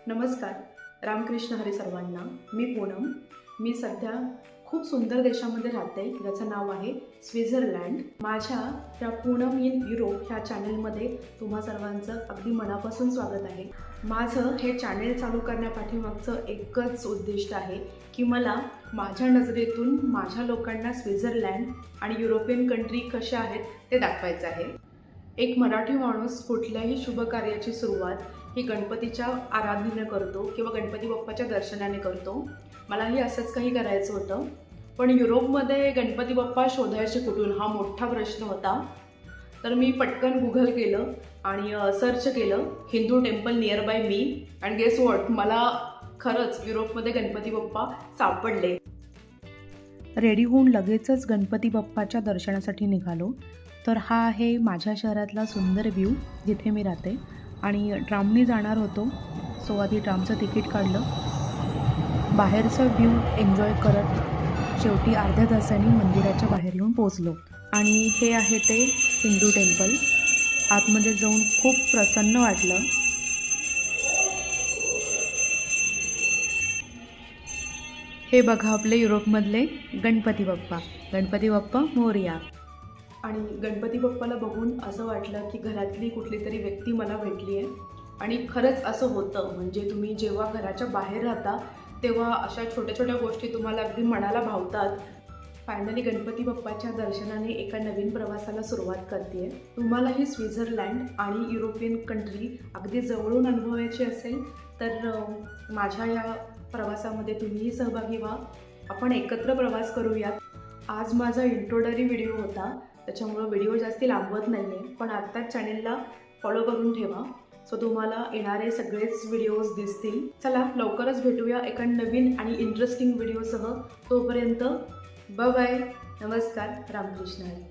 नमस्कार. रामकृष्ण हरी सर्वांना. मी पूनम. मी सध्या खूप सुंदर देशामध्ये राहते, ज्याचं नाव आहे स्वित्झर्लंड. माझ्या त्या पूनम इन युरोप ह्या चॅनलमध्ये तुम्हा सर्वांचं अगदी मनापासून स्वागत आहे. माझं हे चॅनेल चालू करण्यापाठीमागचं एकच उद्दिष्ट आहे की मला माझ्या नजरेतून माझ्या लोकांना स्वित्झर्लंड आणि युरोपियन कंट्री कशा आहेत ते दाखवायचं आहे. एक मराठी माणूस कुठल्याही शुभ कार्याची सुरुवात ही गणपतीच्या आराधनेने करतो किंवा गणपती बाप्पाच्या दर्शनाने करतो. मलाही असंच काही करायचं होतं, पण युरोपमध्ये गणपती बाप्पा शोधायचे कुठून हा मोठा प्रश्न होता. तर मी पटकन गुगल केलं आणि सर्च केलं हिंदू टेम्पल नियर बाय मी, आणि गेस वॉट, मला खरंच युरोपमध्ये गणपती बाप्पा सापडले. रेडी होऊन लगेचच गणपती बाप्पाच्या दर्शनासाठी निघालो. तर हा आहे माझ्या शहरातला सुंदर व्ह्यू जिथे मी राहते, आणि ट्रामने जाणार होतो. सो आधी ट्रामचं तिकीट काढलं, बाहेरचा व्ह्यू एन्जॉय करत शेवटी अर्ध्या तासांनी मंदिराच्या बाहेर येऊन पोचलो. आणि हे आहे ते हिंदू टेम्पल. आतमध्ये जाऊन खूप प्रसन्न वाटलं. हे बघा आपले युरोपमधले गणपती बाप्पा. गणपती बाप्पा मोरया. आणि गणपती बाप्पाला बघून असं वाटलं की घरातली कुठली तरी व्यक्ती मला भेटली आहे. आणि खरंच असं होतं. म्हणजे तुम्ही जेव्हा घराच्या बाहेर राहता तेव्हा अशा छोट्या छोट्या गोष्टी तुम्हाला अगदी मनाला भावतात. फायनली गणपती बाप्पाच्या दर्शनाने एका नवीन प्रवासाला सुरुवात करते. तुम्हालाही स्वित्झर्लंड आणि युरोपियन कंट्री अगदी जवळून अनुभवायची असेल तर माझ्या या प्रवासामध्ये तुम्हीही सहभागी व्हा. आपण एकत्र प्रवास करूयात. आज माझा इंट्रोडरी व्हिडिओ होता, त्याच्यामुळं व्हिडिओ जास्ती लांबवत नाही आहे, पण आत्ताच चॅनेलला फॉलो करून ठेवा. सो तुम्हाला येणारे सगळेच व्हिडिओज दिसतील. चला लवकरच भेटूया एका नवीन आणि इंटरेस्टिंग व्हिडिओसह. तोपर्यंत बाय बाय. नमस्कार. रामकृष्ण हरी.